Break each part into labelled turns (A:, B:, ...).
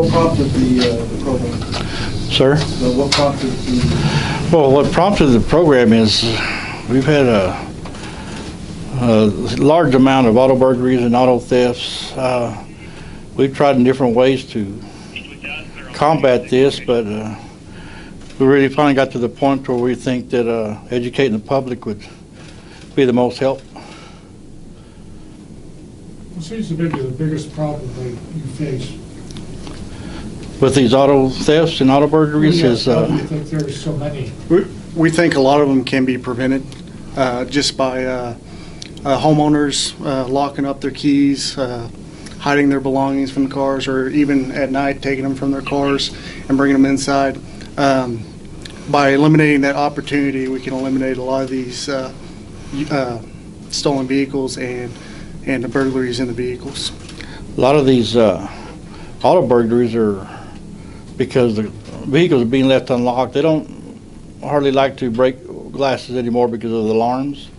A: what prompted the program?
B: Sir?
A: So what prompted the...
B: Well, what prompted the program is we've had a large amount of auto burglaries and auto thefts. We've tried in different ways to combat this, but we really finally got to the point where we think that educating the public would be the most help.
C: What seems to be the biggest problem that you face?
B: With these auto thefts and auto burglaries is...
C: Why do you think there's so many?
D: We think a lot of them can be prevented just by homeowners locking up their keys, hiding their belongings from the cars, or even at night taking them from their cars and bringing them inside. By eliminating that opportunity, we can eliminate a lot of these stolen vehicles and the burglaries in the vehicles.
B: A lot of these auto burglaries are because the vehicles are being left unlocked. They don't hardly like to break glasses anymore because of the alarms.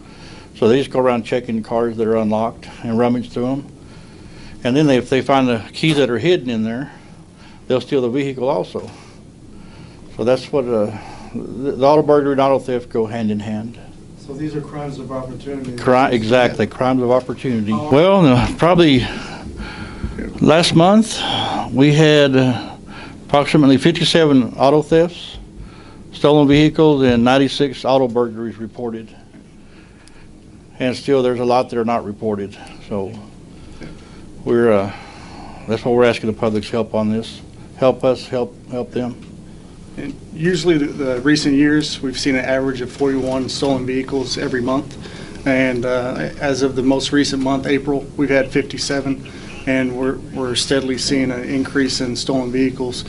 B: So they just go around checking cars that are unlocked and rummage through them. And then if they find the keys that are hidden in there, they'll steal the vehicle also. So that's what the auto burglary and auto theft go hand in hand.
A: So these are crimes of opportunity.
B: Exactly, crimes of opportunity. Well, probably last month we had approximately 57 auto thefts, stolen vehicles, and 96 auto burglaries reported. And still there's a lot that are not reported. So that's what we're asking the public's help on this. Help us, help them.
D: And usually the recent years, we've seen an average of 41 stolen vehicles every month. And as of the most recent month, April, we've had 57. And we're steadily seeing an increase in stolen vehicles.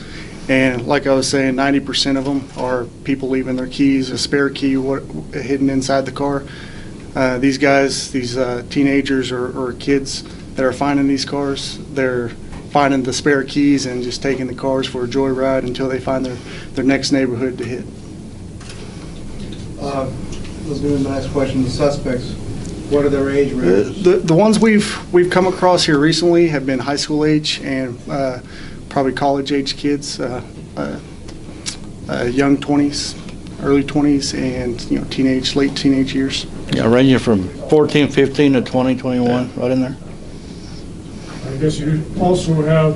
D: And like I was saying, 90% of them are people leaving their keys, a spare key hidden inside the car. These guys, these teenagers or kids that are finding these cars, they're finding the spare keys and just taking the cars for a joyride until they find their next neighborhood to hit.
A: Let's do the next question. The suspects, what are their age ranges?
D: The ones we've come across here recently have been high school age and probably college age kids, young 20s, early 20s, and teenage, late teenage years.
B: Yeah, ranging from 14, 15 to 20, 21, right in there.
C: I guess you also have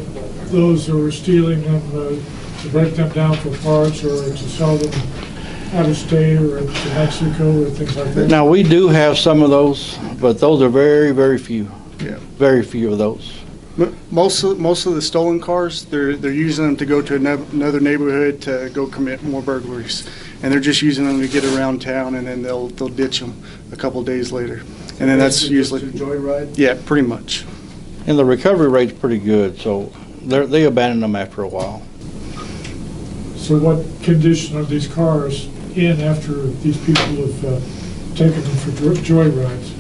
C: those who are stealing them to break them down for parts or to sell them out of state or to Mexico or things like that.
B: Now, we do have some of those, but those are very, very few.
D: Yeah.
B: Very few of those.
D: Most of the stolen cars, they're using them to go to another neighborhood to go commit more burglaries, and they're just using them to get around town, and then they'll ditch them a couple days later, and then that's usually
A: joyride.
D: Yeah, pretty much.
B: And the recovery rate's pretty good, so they abandon them after a while.
C: So what condition are these cars in after these people have taken them for joyrides?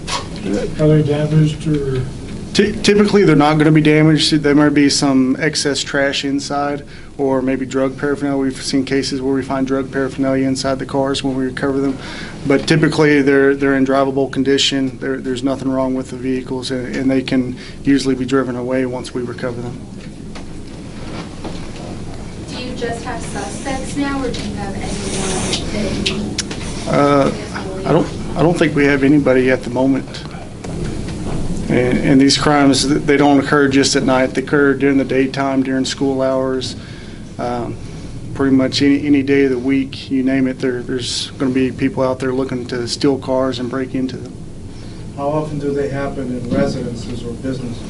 C: Are they damaged or?
D: Typically, they're not going to be damaged. There might be some excess trash inside, or maybe drug paraphernalia. We've seen cases where we find drug paraphernalia inside the cars when we recover them. But typically, they're in drivable condition. There's nothing wrong with the vehicles, and they can usually be driven away once we recover them.
E: Do you just have suspects now, or do you have anyone that you?
D: I don't think we have anybody at the moment. And these crimes, they don't occur just at night. They occur during the daytime, during school hours, pretty much any day of the week, you name it. There's going to be people out there looking to steal cars and break into them.
A: How often do they happen in residences or businesses?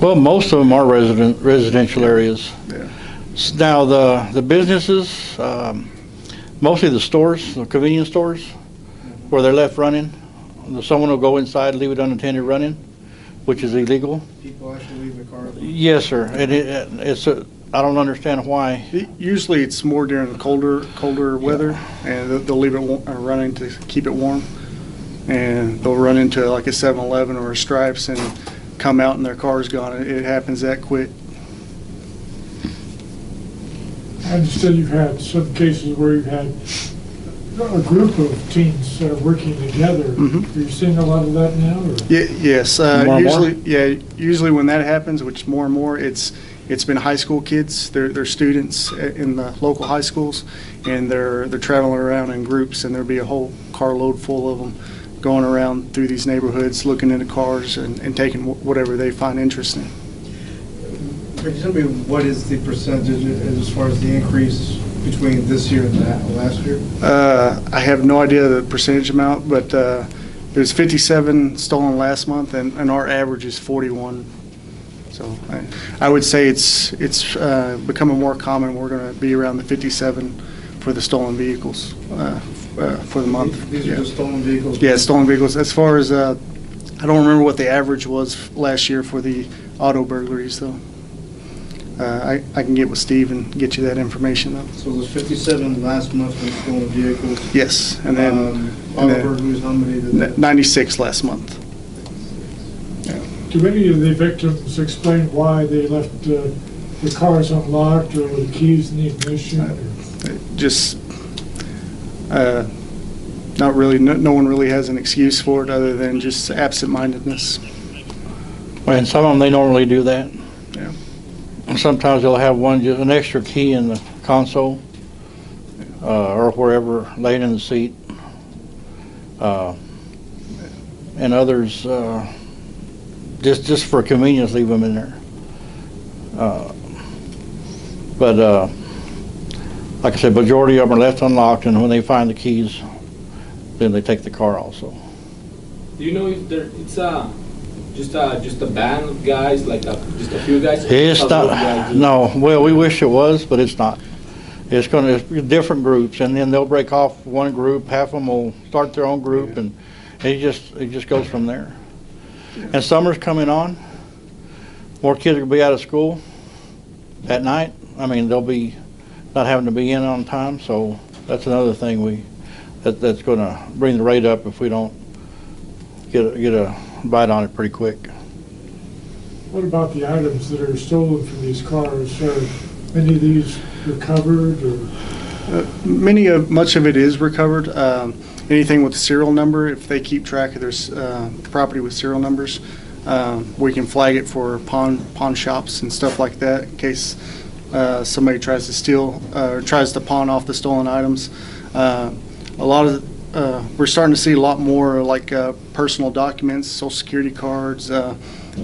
B: Well, most of them are residential areas.
D: Yeah.
B: Now, the businesses, mostly the stores, the convenience stores, where they're left running. Someone will go inside, leave it unattended running, which is illegal.
A: People actually leave the car.
B: Yes, sir. And I don't understand why.
D: Usually it's more during the colder weather, and they'll leave it running to keep it warm. And they'll run into like a 7-Eleven or a Stripes and come out and their car's gone. It happens that quick.
C: I understand you've had some cases where you've had a group of teens that are working together.
D: Mm-hmm.
C: Are you seeing a lot of that now? Or?
D: Yes.
B: More and more?
D: Usually when that happens, which more and more, it's it's been high school kids. They're students in the local high schools, and they're traveling around in groups, and there'll be a whole carload full of them going around through these neighborhoods, looking into cars and taking whatever they find interesting.
A: Could you tell me what is the percentage as far as the increase between this year and last year?
D: I have no idea the percentage amount, but there's 57 stolen last month, and our average is 41. So I would say it's becoming more common. We're going to be around the 57 for the stolen vehicles for the month.
A: These are the stolen vehicles?
D: Yeah, stolen vehicles. As far as, I don't remember what the average was last year for the auto burglaries, though. I can get with Steve and get you that information, though.
A: So there's 57 last month for stolen vehicles?
D: Yes, and then
A: auto burglaries, how many did that?
D: 96 last month.
C: Do any of the victims explain why they left the cars unlocked or the keys in the ignition?
D: Just not really. No one really has an excuse for it other than just absent-mindedness.
B: And some of them, they don't really do that.
D: Yeah.
B: And sometimes they'll have an extra key in the console or wherever, laying in the seat. And others, just for convenience, leave them in there. But like I said, majority of them are left unlocked, and when they find the keys, then they take the car also.
F: Do you know if it's just a band of guys, like just a few guys?
B: It's not, no, well, we wish it was, but it's not. It's going to be different groups, and then they'll break off one group, half of them will start their own group, and it just goes from there. And summer's coming on, more kids will be out of school at night. I mean, they'll be not having to be in on time, so that's another thing that's going to bring the rate up if we don't get a bite on it pretty quick.
C: What about the items that are stolen from these cars? Are any of these recovered, or?
D: Much of it is recovered. Anything with the serial number, if they keep track of their property with serial numbers, we can flag it for pawn shops and stuff like that in case somebody tries to steal or tries to pawn off the stolen items. We're starting to see a lot more like personal documents, social security cards,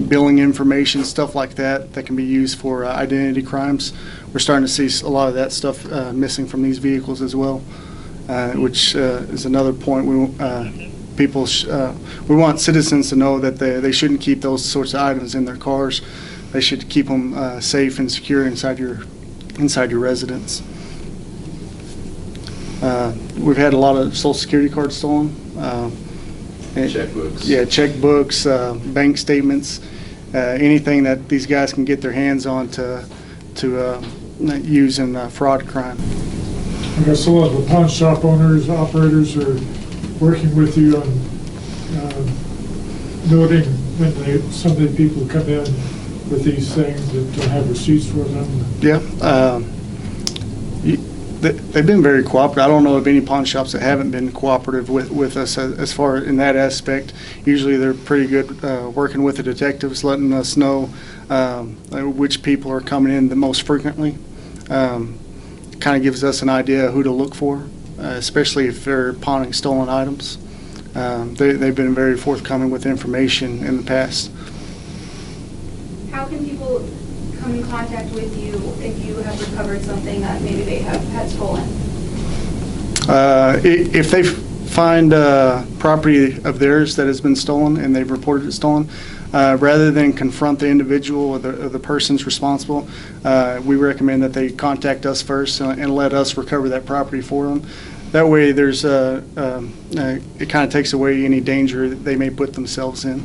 D: billing information, stuff like that can be used for identity crimes. We're starting to see a lot of that stuff missing from these vehicles as well, which is another point. We want citizens to know that they shouldn't keep those sorts of items in their cars. They should keep them safe and secure inside your residence. We've had a lot of social security cards stolen.
F: Checkbooks.
D: Yeah, checkbooks, bank statements, anything that these guys can get their hands on to use in fraud crime.
C: I guess a lot of the pawn shop owners, operators are working with you on noting when some of the people come in with these things that don't have receipts for them.
D: Yeah. They've been very cooperative. I don't know of any pawn shops that haven't been cooperative with us as far in that aspect. Usually they're pretty good working with the detectives, letting us know which people are coming in the most frequently. Kind of gives us an idea of who to look for, especially if they're pawning stolen items. They've been very forthcoming with information in the past.
E: How can people come in contact with you if you have recovered something that maybe they have had stolen?
D: If they find property of theirs that has been stolen and they've reported it stolen, rather than confront the individual or the persons responsible, we recommend that they contact us first and let us recover that property for them. That way there's it kind of takes away any danger that they may put themselves in.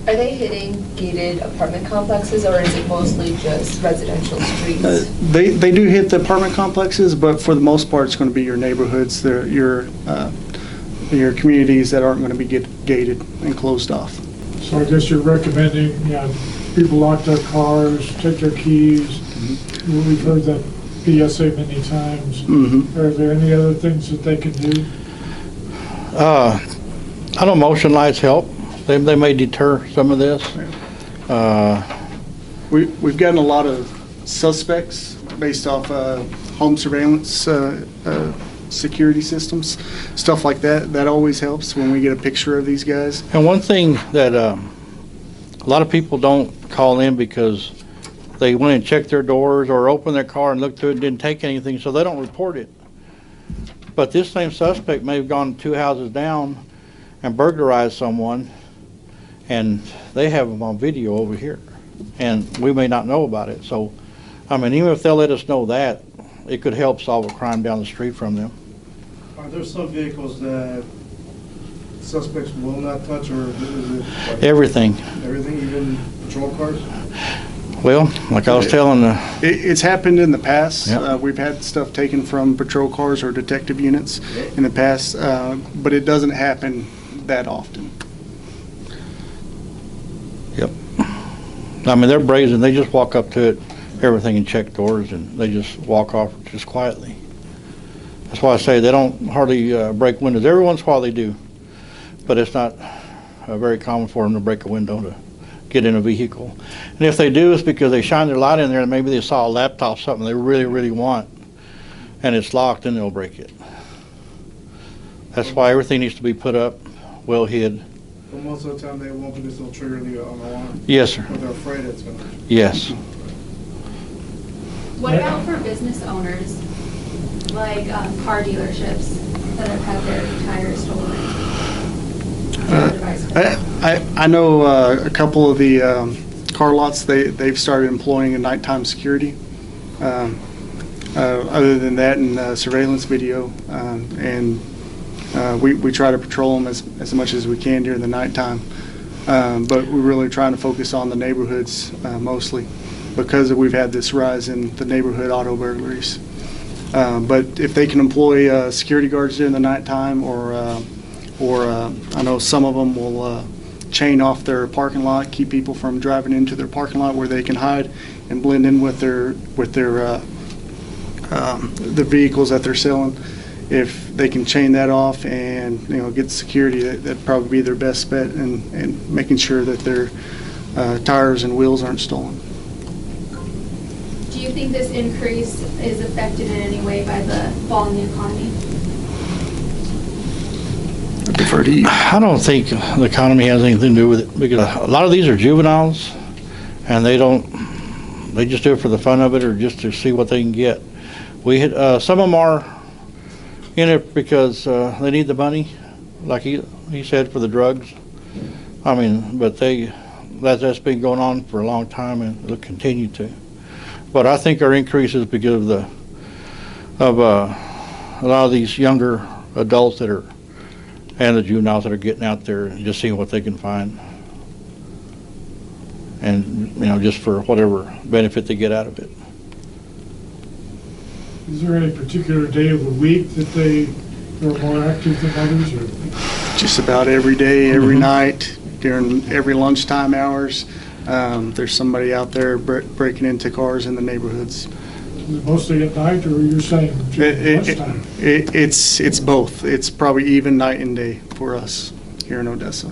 G: Are they hitting gated apartment complexes, or is it mostly just residential streets?
D: They do hit the apartment complexes, but for the most part, it's going to be your neighborhoods, your communities that aren't going to be gated and closed off.
C: So I guess you're recommending, people lock their cars, take their keys.
D: Mm-hmm.
C: We've heard that PSA many times.
D: Mm-hmm.
C: Are there any other things that they can do?
B: I know motion lights help. They may deter some of this.
D: We've gotten a lot of suspects based off home surveillance security systems, stuff like that. That always helps when we get a picture of these guys.
B: And one thing that a lot of people don't call in because they went and checked their doors or opened their car and looked through it and didn't take anything, so they don't report it. But this same suspect may have gone 2 houses down and burglarized someone, and they have them on video over here, and we may not know about it. So, I mean, even if they'll let us know that, it could help solve a crime down the street from them.
A: Are there some vehicles that suspects will not touch, or is it like
B: Everything.
A: everything, even patrol cars?
B: Well, like I was telling
D: It's happened in the past.
B: Yep.
D: We've had stuff taken from patrol cars or detective units in the past, but it doesn't happen that often.
B: Yep. I mean, they're brazen. They just walk up to it, everything, and check doors, and they just walk off just quietly. That's why I say they don't hardly break windows. Every once in a while they do, but it's not very common for them to break a window to get in a vehicle. And if they do, it's because they shine their light in there and maybe they saw a laptop, something they really, really want, and it's locked, and they'll break it. That's why everything needs to be put up, well hid.
A: But most of the time they won't, because they'll trigger the alarm.
B: Yes, sir.
A: Or they're afraid it's going to.
B: Yes.
E: What about for business owners, like car dealerships that have had their tires stolen?
D: I know a couple of the car lots, they've started employing a nighttime security. Other than that, and surveillance video, and we try to patrol them as much as we can during the nighttime. But we're really trying to focus on the neighborhoods mostly, because we've had this rise in the neighborhood auto burglaries. But if they can employ security guards during the nighttime, or I know some of them will chain off their parking lot, keep people from driving into their parking lot where they can hide and blend in with their the vehicles that they're selling. If they can chain that off and get security, that'd probably be their best bet in making sure that their tires and wheels aren't stolen.
E: Do you think this increase is affected in any way by the fall in the economy?
D: I defer to you.
B: I don't think the economy has anything to do with it, because a lot of these are juveniles, and they just do it for the fun of it, or just to see what they can get. Some of them are in it because they need the money, like he said, for the drugs. I mean, but that's been going on for a long time, and it'll continue to. But I think our increase is because of a lot of these younger adults and the juveniles that are getting out there and just seeing what they can find, and just for whatever benefit they get out of it.
C: Is there any particular day of the week that they are more active than others, or?
D: Just about every day, every night, during every lunchtime hours. There's somebody out there breaking into cars in the neighborhoods.
C: Mostly at night, or you're saying lunchtime?
D: It's both. It's probably even night and day for us here in Odessa.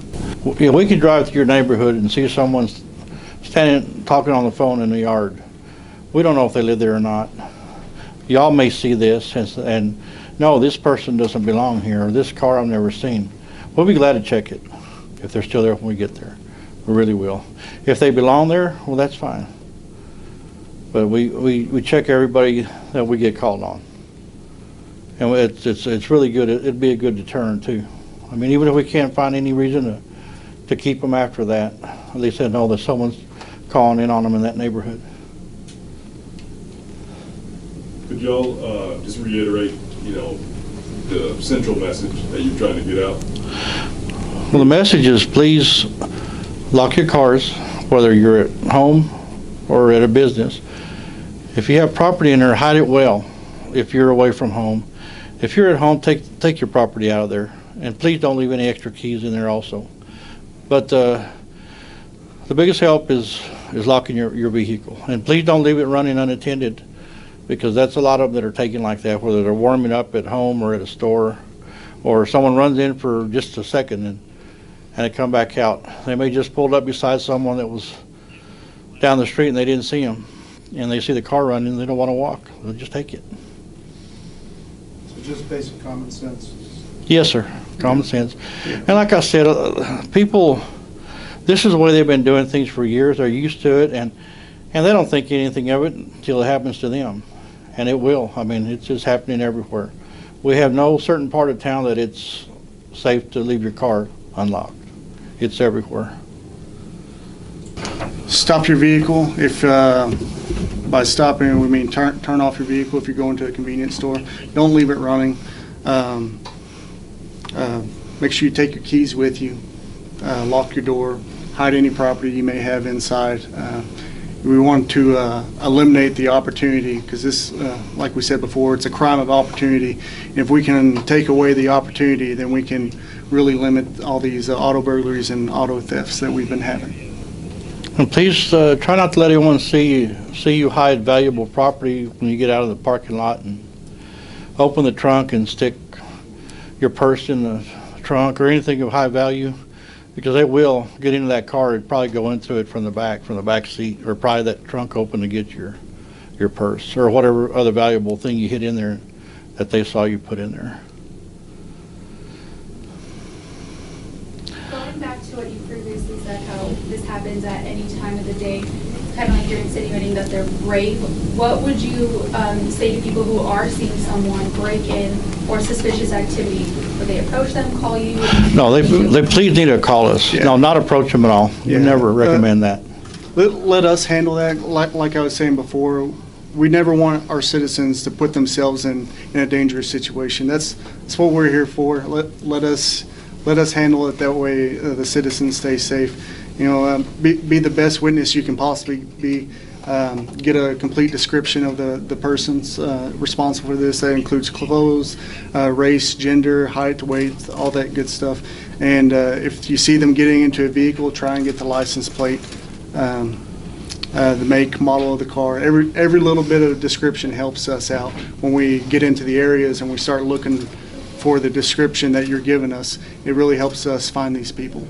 B: Yeah, we can drive through your neighborhood and see someone standing talking on the phone in the yard. We don't know if they live there or not. Y'all may see this and no, this person doesn't belong here, or this car I've never seen. We'll be glad to check it if they're still there when we get there. We really will. If they belong there, well, that's fine. But we check everybody that we get called on, and it's really good. It'd be a good deterrent too. I mean, even if we can't find any reason to keep them after that, at least they know that someone's calling in on them in that neighborhood.
H: Could y'all just reiterate, the central message that you're trying to get out?
B: Well, the message is, please lock your cars, whether you're at home or at a business. If you have property in there, hide it well if you're away from home. If you're at home, take your property out of there. And please don't leave any extra keys in there also. But the biggest help is locking your vehicle. And please don't leave it running unattended, because that's a lot of them that are taken like that, whether they're warming up at home or at a store, or someone runs in for just a second and they come back out. They may just pulled up beside someone that was down the street and they didn't see them, and they see the car running, they don't want to walk, they'll just take it.
A: So just basic common sense.
B: Yes, sir, common sense. And like I said, people, this is the way they've been doing things for years, they're used to it, and they don't think anything of it until it happens to them. And it will. I mean, it's just happening everywhere. We have no certain part of town that it's safe to leave your car unlocked. It's everywhere.
D: Stop your vehicle. If by stopping we mean turn off your vehicle if you're going to a convenience store. Don't leave it running. Make sure you take your keys with you. Lock your door. Hide any property you may have inside. We want to eliminate the opportunity, because this, like we said before, it's a crime of opportunity. If we can take away the opportunity, then we can really limit all these auto burglaries and auto thefts that we've been having.
B: And please try not to let anyone see you hide valuable property when you get out of the parking lot, and open the trunk and stick your purse in the trunk or anything of high value, because they will get into that car and probably go into it from the back seat, or probably that trunk open to get your purse or whatever other valuable thing you hid in there that they saw you put in there.
E: Going back to what you previously said, how this happens at any time of the day, kind of like you're insinuating that they're brave. What would you say to people who are seeing someone break in or suspicious activity? Would they approach them, call you?
B: No, they please need to call us.
D: Yeah.
B: No, not approach them at all. We
D: Yeah.
B: never recommend that.
D: Let us handle that. Like I was saying before, we never want our citizens to put themselves in a dangerous situation. That's what we're here for. Let us handle it that way. The citizens stay safe. You know, be the best witness you can possibly be. Get a complete description of the persons responsible for this. That includes clothes, race, gender, height, weight, all that good stuff. And if you see them getting into a vehicle, try and get the license plate, the make, model of the car. Every little bit of description helps us out when we get into the areas and we start looking for the description that you're giving us. It really helps us find these people.